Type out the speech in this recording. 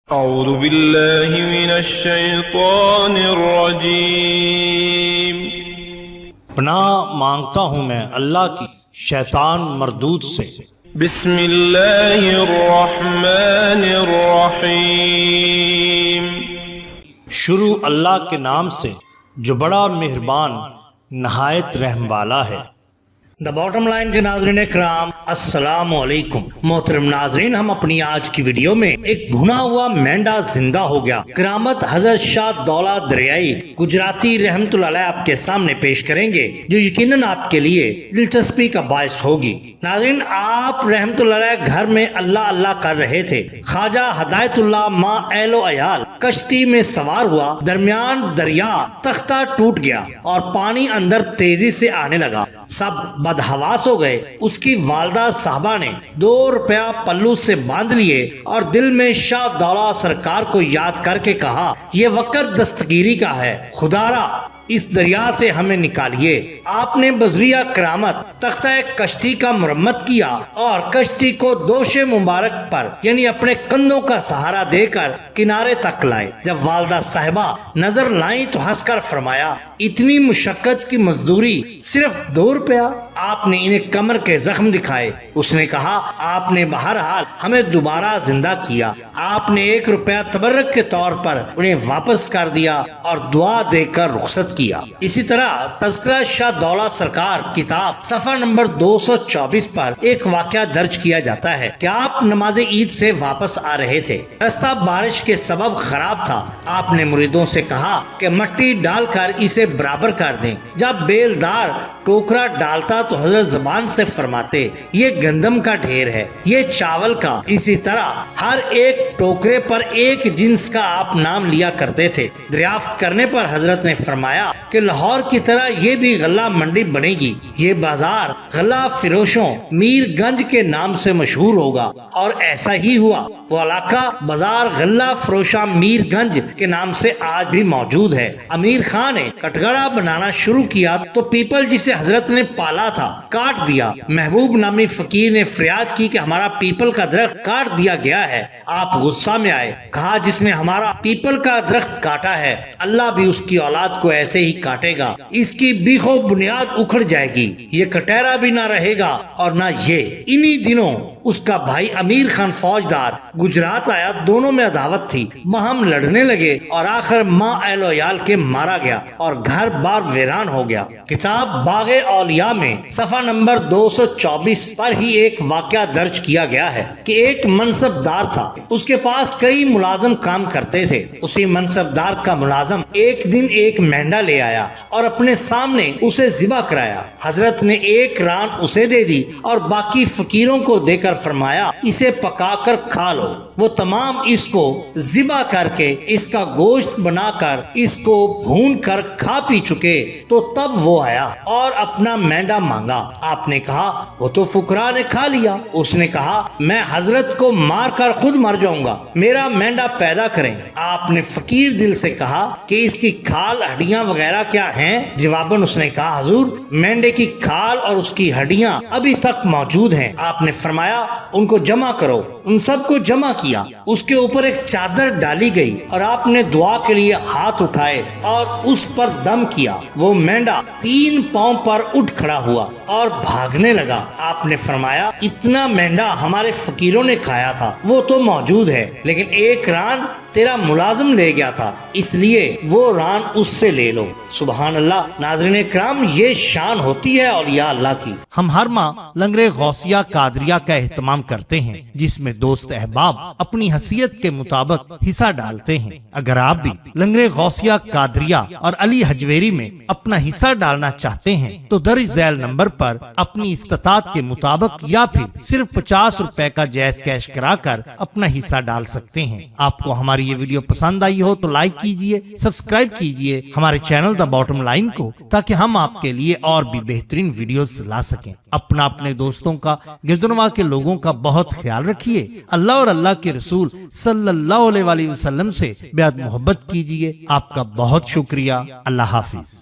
اعوذ باللہ من الشیطان الرجیم۔ پناہ مانگتا ہوں میں اللہ کی شیطان مردود سے۔ بسم اللہ الرحمن الرحیم۔ شروع اللہ کے نام سے جو بڑا مہربان نہایت رحم والا ہے۔ دا باٹم لائن کے ناظرین اکرام، السلام علیکم۔ محترم ناظرین، ہم اپنی آج کی ویڈیو میں ایک بھنا ہوا مینڈا زندہ ہو گیا کرامت حضرت شاہ دولہ دریائی گجراتی رحمت اللہ علیہ آپ کے سامنے پیش کریں گے، جو یقیناً آپ کے لیے دلچسپی کا باعث ہوگی۔ ناظرین، آپ رحمت اللہ علیہ گھر میں اللہ اللہ کر رہے تھے۔ خواجہ ہدایت اللہ ماں اہل و عیال کشتی میں سوار ہوا، درمیان دریا تختہ ٹوٹ گیا اور پانی اندر تیزی سے آنے لگا۔ سب بدحواس ہو گئے۔ اس کی والدہ صاحبہ نے 2 روپیہ پلو سے باندھ لیے اور دل میں شاہ دولہ سرکار کو یاد کر کے کہا، یہ وقت دستگیری کا ہے، خدا را اس دریا سے ہمیں نکالیے۔ آپ نے بذریعہ کرامت تختہ کشتی کا مرمت کیا اور کشتی کو دوش مبارک پر یعنی اپنے کندھوں کا سہارا دے کر کنارے تک لائے۔ جب والدہ صاحبہ نظر لائیں تو ہنس کر فرمایا، اتنی مشقت کی مزدوری صرف 2 روپیہ؟ آپ نے انہیں کمر کے زخم دکھائے۔ اس نے کہا، آپ نے بہرحال ہمیں دوبارہ زندہ کیا۔ آپ نے 1 روپیہ تبرک کے طور پر انہیں واپس کر دیا اور دعا دے کر رخصت کیا۔ اسی طرح تذکرہ شاہ دولہ سرکار کتاب صفحہ نمبر 224 پر ایک واقعہ درج کیا جاتا ہے کہ آپ نماز عید سے واپس آ رہے تھے۔ راستہ بارش کے سبب خراب تھا۔ آپ نے مریدوں سے کہا کہ مٹی ڈال کر اسے برابر کر دیں۔ جب بیلدار ٹوکرا ڈالتا تو حضرت زبان سے فرماتے، یہ گندم کا ڈھیر ہے، یہ چاول کا۔ اسی طرح ہر ایک ٹوکرے پر ایک جنس کا آپ نام لیا کرتے تھے۔ دریافت کرنے پر حضرت نے فرمایا کہ لاہور کی طرح یہ بھی غلہ منڈی بنے گی۔ یہ بازار غلہ فروشوں میر گنج کے نام سے مشہور ہوگا، اور ایسا ہی ہوا۔ وہ علاقہ بازار غلہ فروشاں میر گنج کے نام سے آج بھی موجود ہے۔ امیر خان نے کٹگڑا بنانا شروع کیا تو پیپل جسے حضرت نے پالا تھا کاٹ دیا۔ محبوب نامی فقیر نے فریاد کی کہ ہمارا پیپل کا درخت کاٹ دیا گیا ہے۔ آپ غصہ میں آئے، کہا، جس نے ہمارا پیپل کا درخت کاٹا ہے اللہ بھی اس کی اولاد کو ایسے ہی کاٹے گا۔ اس کی بیخ و بنیاد اکھڑ جائے گی، یہ کٹیرا بھی نہ رہے گا اور نہ یہ۔ انہی دنوں اس کا بھائی امیر خان فوجدار گجرات آیا، دونوں میں عداوت تھی، باہم لڑنے لگے اور آخر ماں اہل و عیال کے مارا گیا اور گھر بار ویران ہو گیا۔ کتاب باغ اولیاء میں صفحہ نمبر 224 پر ہی ایک واقعہ درج کیا گیا ہے کہ ایک منصب دار تھا، اس کے پاس کئی ملازم کام کرتے تھے۔ اسی منصب دار کا ملازم ایک دن ایک مینڈا لے آیا اور اپنے سامنے اسے ذبح کرایا۔ حضرت نے 1 ران اسے دے دی اور باقی فقیروں کو دے کر فرمایا، اسے پکا کر کھا لو۔ وہ تمام اس کو ذبح کر کے اس کا گوشت بنا کر اس کو بھون کر کھا پی چکے تو تب وہ آیا اور اپنا مینڈا مانگا۔ آپ نے کہا، وہ تو فقراء نے کھا لیا۔ اس نے کہا، میں حضرت کو مار کر خود مر جاؤں گا، میرا مینڈا پیدا کریں۔ آپ نے فقیر دل سے کہا کہ اس کی کھال ہڈیاں وغیرہ کیا ہیں؟ جواباً اس نے کہا، حضور مینڈے کی کھال اور اس کی ہڈیاں ابھی تک موجود ہیں۔ آپ نے فرمایا، ان کو جمع کرو۔ ان سب کو جمع کیا، اس کے اوپر ایک چادر ڈالی گئی اور آپ نے دعا کے لیے ہاتھ اٹھائے اور اس پر دم کیا۔ وہ مینڈا 3 پاؤں پر اٹھ کھڑا ہوا اور بھاگنے لگا۔ آپ نے فرمایا، اتنا مینڈا ہمارے فقیروں نے کھایا تھا، وہ تو موجود ہے، لیکن 1 ران تیرا ملازم لے گیا تھا، اس لیے وہ ران اس سے لے لو۔ سبحان اللہ۔ ناظرین اکرام، یہ شان ہوتی ہے اولیاء اللہ کی۔ ہم ہر ماہ لنگر غوثیہ قادریہ کا اہتمام کرتے ہیں، جس میں دوست احباب اپنی حیثیت کے مطابق حصہ ڈالتے ہیں۔ اگر آپ بھی لنگر غوثیہ قادریہ اور علی حجویری میں اپنا حصہ ڈالنا چاہتے ہیں تو درج ذیل نمبر پر اپنی استطاعت کے مطابق یا پھر صرف 50 روپے کا جائز کیش کرا کر اپنا حصہ ڈال سکتے ہیں۔ آپ کو ہماری یہ ویڈیو پسند آئی ہو تو لائک کیجئے، سبسکرائب کیجئے ہمارے چینل دا باٹم لائن کو، تاکہ ہم آپ کے لیے اور بھی بہترین ویڈیوز لا سکیں۔ اپنے دوستوں کا، گردنواں کے لوگوں کا بہت خیال رکھیے۔ اللہ اور اللہ کے رسول صلی اللہ علیہ وسلم سے بیعت محبت کیجئے۔ آپ کا بہت شکریہ۔ اللہ حافظ۔